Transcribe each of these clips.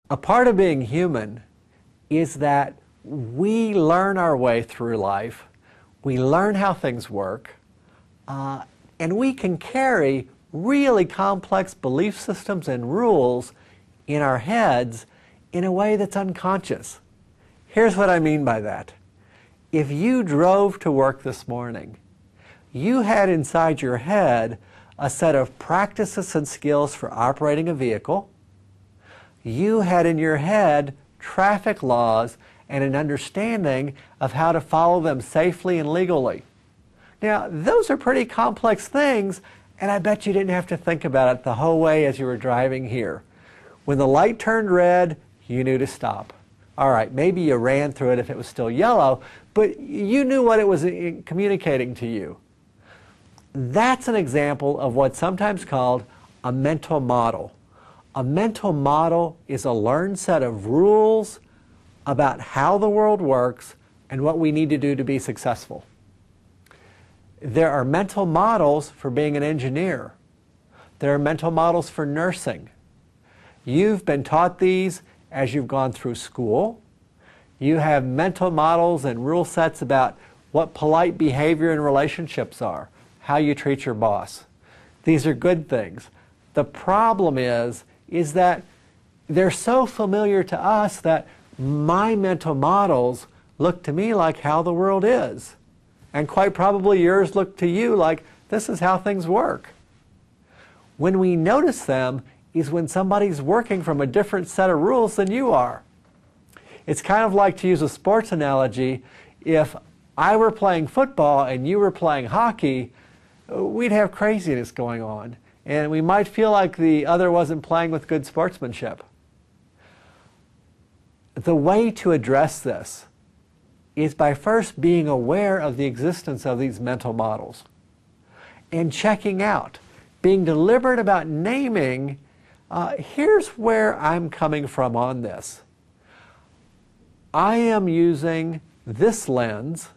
A part of being human is that we learn our way through life, we learn how things work, and we can carry really complex belief systems and rules in our heads in a way that's unconscious. Here's what I mean by that. If you drove to work this morning, you had inside your head a set of practices and skills for operating a vehicle. You had in your head traffic laws and an understanding of how to follow them safely and legally. Now, those are pretty complex things, and I bet you didn't have to think about it the whole way as you were driving here. When the light turned red, you knew to stop. All right, maybe you ran through it if it was still yellow, but you knew what it was communicating to you. That's an example of what's sometimes called a mental model. A mental model is a learned set of rules about how the world works and what we need to do to be successful. There are mental models for being an engineer. There are mental models for nursing. You've been taught these as you've gone through school. You have mental models and rule sets about what polite behavior in relationships are, how you treat your boss. These are good things. The problem is that they're so familiar to us that my mental models look to me like how the world is. And quite probably yours look to you like this is how things work. When we notice them is when somebody's working from a different set of rules than you are. It's kind of like, to use a sports analogy, if I were playing football and you were playing hockey, we'd have craziness going on. And we might feel like the other wasn't playing with good sportsmanship. The way to address this is by first being aware of the existence of these mental models and checking out, being deliberate about naming, here's where I'm coming from on this. I am using this lens,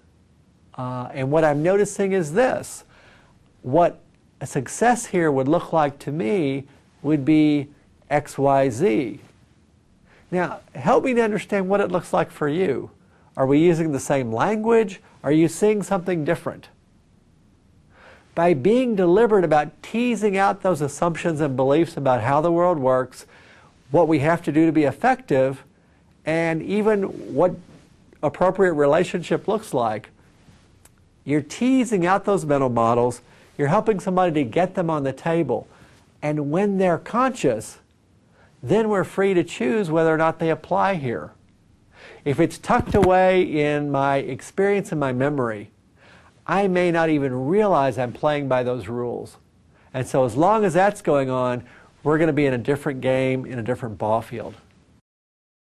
and what I'm noticing is this. What a success here would look like to me would be X, Y, Z. Now, help me to understand what it looks like for you. Are we using the same language? Are you seeing something different? By being deliberate about teasing out those assumptions and beliefs about how the world works, what we have to do to be effective, and even what appropriate relationship looks like, you're teasing out those mental models, you're helping somebody to get them on the table. And when they're conscious, then we're free to choose whether or not they apply here. If it's tucked away in my experience and my memory, I may not even realize I'm playing by those rules. And so as long as that's going on, we're going to be in a different game, in a different ball field.